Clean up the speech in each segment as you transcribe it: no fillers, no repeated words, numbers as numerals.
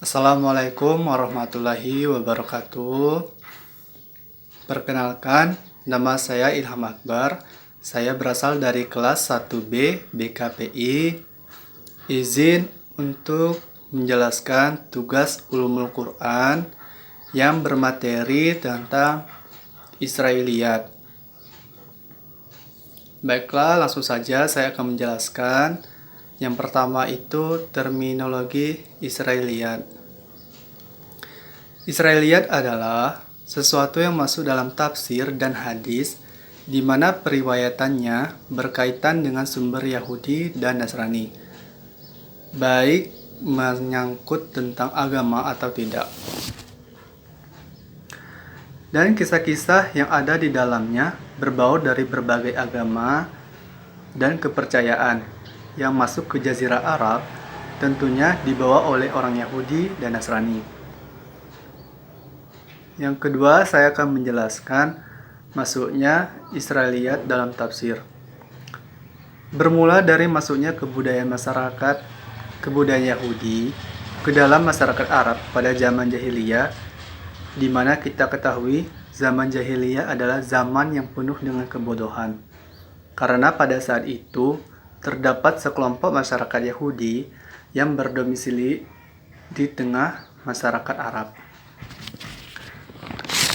Assalamualaikum warahmatullahi wabarakatuh. Perkenalkan, nama saya Ilham Akbar. Saya berasal dari kelas 1B BKPI. Izin untuk menjelaskan tugas Ulumul Quran yang bermateri tentang Israiliyat. Baiklah, langsung saja saya akan menjelaskan. Yang pertama itu terminologi Israiliyat. Israiliyat adalah sesuatu yang masuk dalam tafsir dan hadis di mana periwayatannya berkaitan dengan sumber Yahudi dan Nasrani, baik menyangkut tentang agama atau tidak. Dan kisah-kisah yang ada di dalamnya berbaur dari berbagai agama dan kepercayaan yang masuk ke Jazirah Arab, tentunya dibawa oleh orang Yahudi dan Nasrani. Yang kedua, saya akan menjelaskan masuknya Israiliyat dalam tafsir. Bermula dari masuknya kebudayaan Yahudi ke dalam masyarakat Arab pada zaman jahiliyah, di mana kita ketahui zaman jahiliyah adalah zaman yang penuh dengan kebodohan. Karena pada saat itu terdapat sekelompok masyarakat Yahudi yang berdomisili di tengah masyarakat Arab.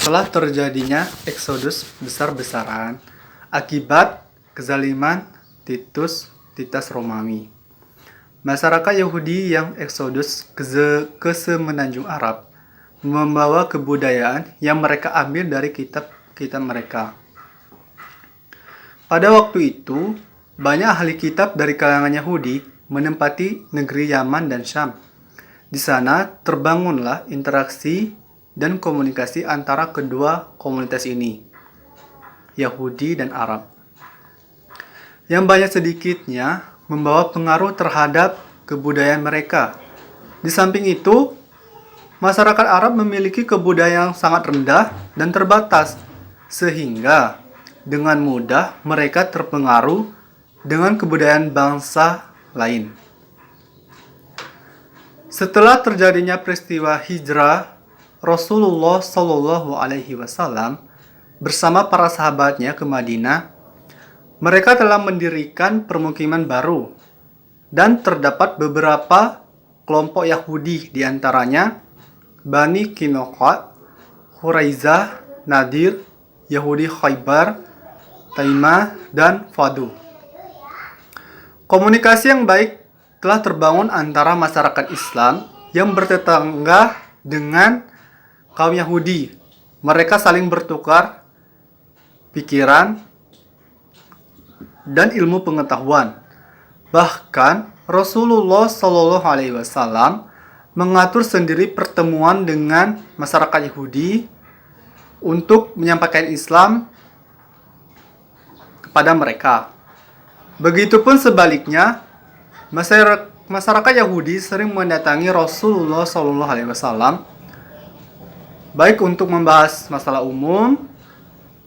Setelah terjadinya eksodus besar-besaran akibat kezaliman Titus Romawi, masyarakat Yahudi yang eksodus ke semenanjung Arab membawa kebudayaan yang mereka ambil dari kitab-kitab mereka. Pada waktu itu, banyak ahli kitab dari kalangan Yahudi menempati negeri Yaman dan Syam. Di sana terbangunlah interaksi dan komunikasi antara kedua komunitas ini, Yahudi dan Arab, yang banyak sedikitnya membawa pengaruh terhadap kebudayaan mereka. Di samping itu, masyarakat Arab memiliki kebudayaan yang sangat rendah dan terbatas, sehingga dengan mudah mereka terpengaruh dengan kebudayaan bangsa lain. Setelah terjadinya peristiwa hijrah, Rasulullah Shallallahu Alaihi Wasallam bersama para sahabatnya ke Madinah, mereka telah mendirikan permukiman baru dan terdapat beberapa kelompok Yahudi, di antaranya Bani Qinaqah, Quraizah, Nadir, Yahudi Khaybar, Taimah, dan Fadu. Komunikasi yang baik telah terbangun antara masyarakat Islam yang bertetangga dengan kaum Yahudi. Mereka saling bertukar pikiran dan ilmu pengetahuan. Bahkan Rasulullah Shallallahu Alaihi Wasallam mengatur sendiri pertemuan dengan masyarakat Yahudi untuk menyampaikan Islam kepada mereka. Begitupun sebaliknya, masyarakat Yahudi sering mendatangi Rasulullah SAW baik untuk membahas masalah umum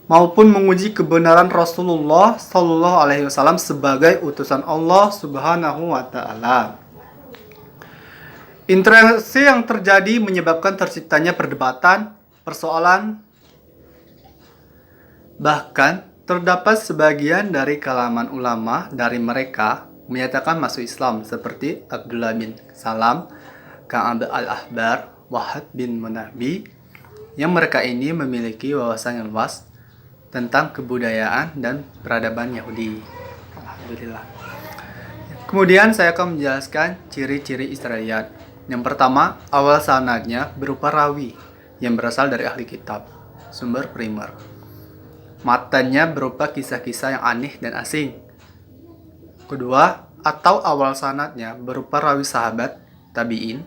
maupun menguji kebenaran Rasulullah SAW sebagai utusan Allah Subhanahu wa Ta'ala. Interaksi yang terjadi menyebabkan terciptanya perdebatan, persoalan, bahkan terdapat sebagian dari kalangan ulama dari mereka menyatakan masuk Islam, seperti Abdullah bin Salam, Ka'ab al-Ahbar, Wahab bin Munabbi, yang mereka ini memiliki wawasan yang luas tentang kebudayaan dan peradaban Yahudi. Alhamdulillah. Kemudian saya akan menjelaskan ciri-ciri Israiliyat. Yang pertama, awal sanadnya berupa rawi yang berasal dari ahli kitab, sumber primer. Matanya berupa kisah-kisah yang aneh dan asing. Kedua, atau awal sanadnya berupa rawi sahabat, tabi'in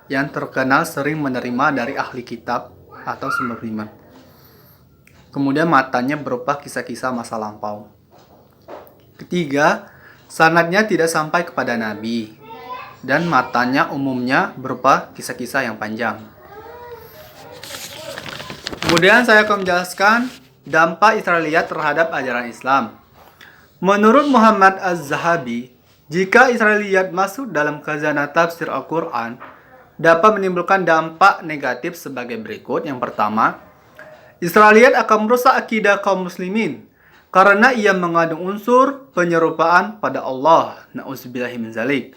yang terkenal sering menerima dari ahli kitab atau sumber primer. Kemudian matanya berupa kisah-kisah masa lampau. Ketiga, sanadnya tidak sampai kepada Nabi, dan matanya umumnya berupa kisah-kisah yang panjang. Kemudian saya akan menjelaskan dampak Israiliyat terhadap ajaran Islam. Menurut Muhammad Az-Zahabi, Jika Israiliyat masuk dalam khazanah tafsir Al-Quran, dapat menimbulkan dampak negatif sebagai berikut. Yang pertama, Israiliyat akan merusak akidah kaum muslimin karena ia mengandung unsur penyerupaan pada Allah. Na'udzubillahi min zalik.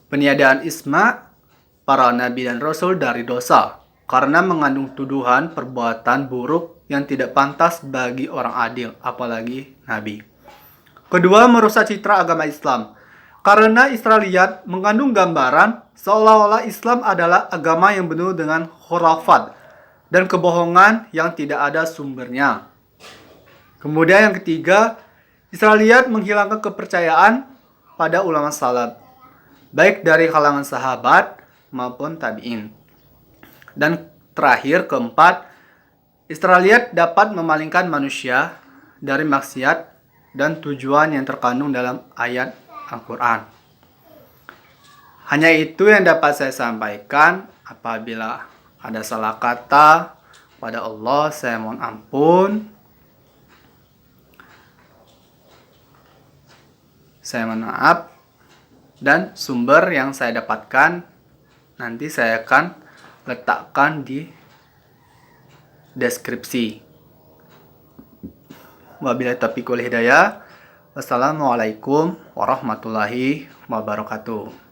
Peniadaan isma para nabi dan rasul dari dosa karena mengandung tuduhan perbuatan buruk yang tidak pantas bagi orang adil, apalagi nabi. Kedua, merusak citra agama Islam karena Israiliyat mengandung gambaran seolah-olah Islam adalah agama yang penuh dengan khurafat dan kebohongan yang tidak ada sumbernya. Kemudian yang ketiga, Israiliyat menghilangkan kepercayaan pada ulama salaf, baik dari kalangan sahabat maupun tabi'in. Dan terakhir, keempat, Israiliyat dapat memalingkan manusia dari maksiat dan tujuan yang terkandung dalam ayat Al-Quran. Hanya itu yang dapat saya sampaikan. Apabila ada salah kata pada Allah, saya mohon ampun. Saya mohon maaf. Dan sumber yang saya dapatkan nanti saya akan letakkan di deskripsi. Wabillahi taufiq wal hidayah. Wassalamualaikum warahmatullahi wabarakatuh.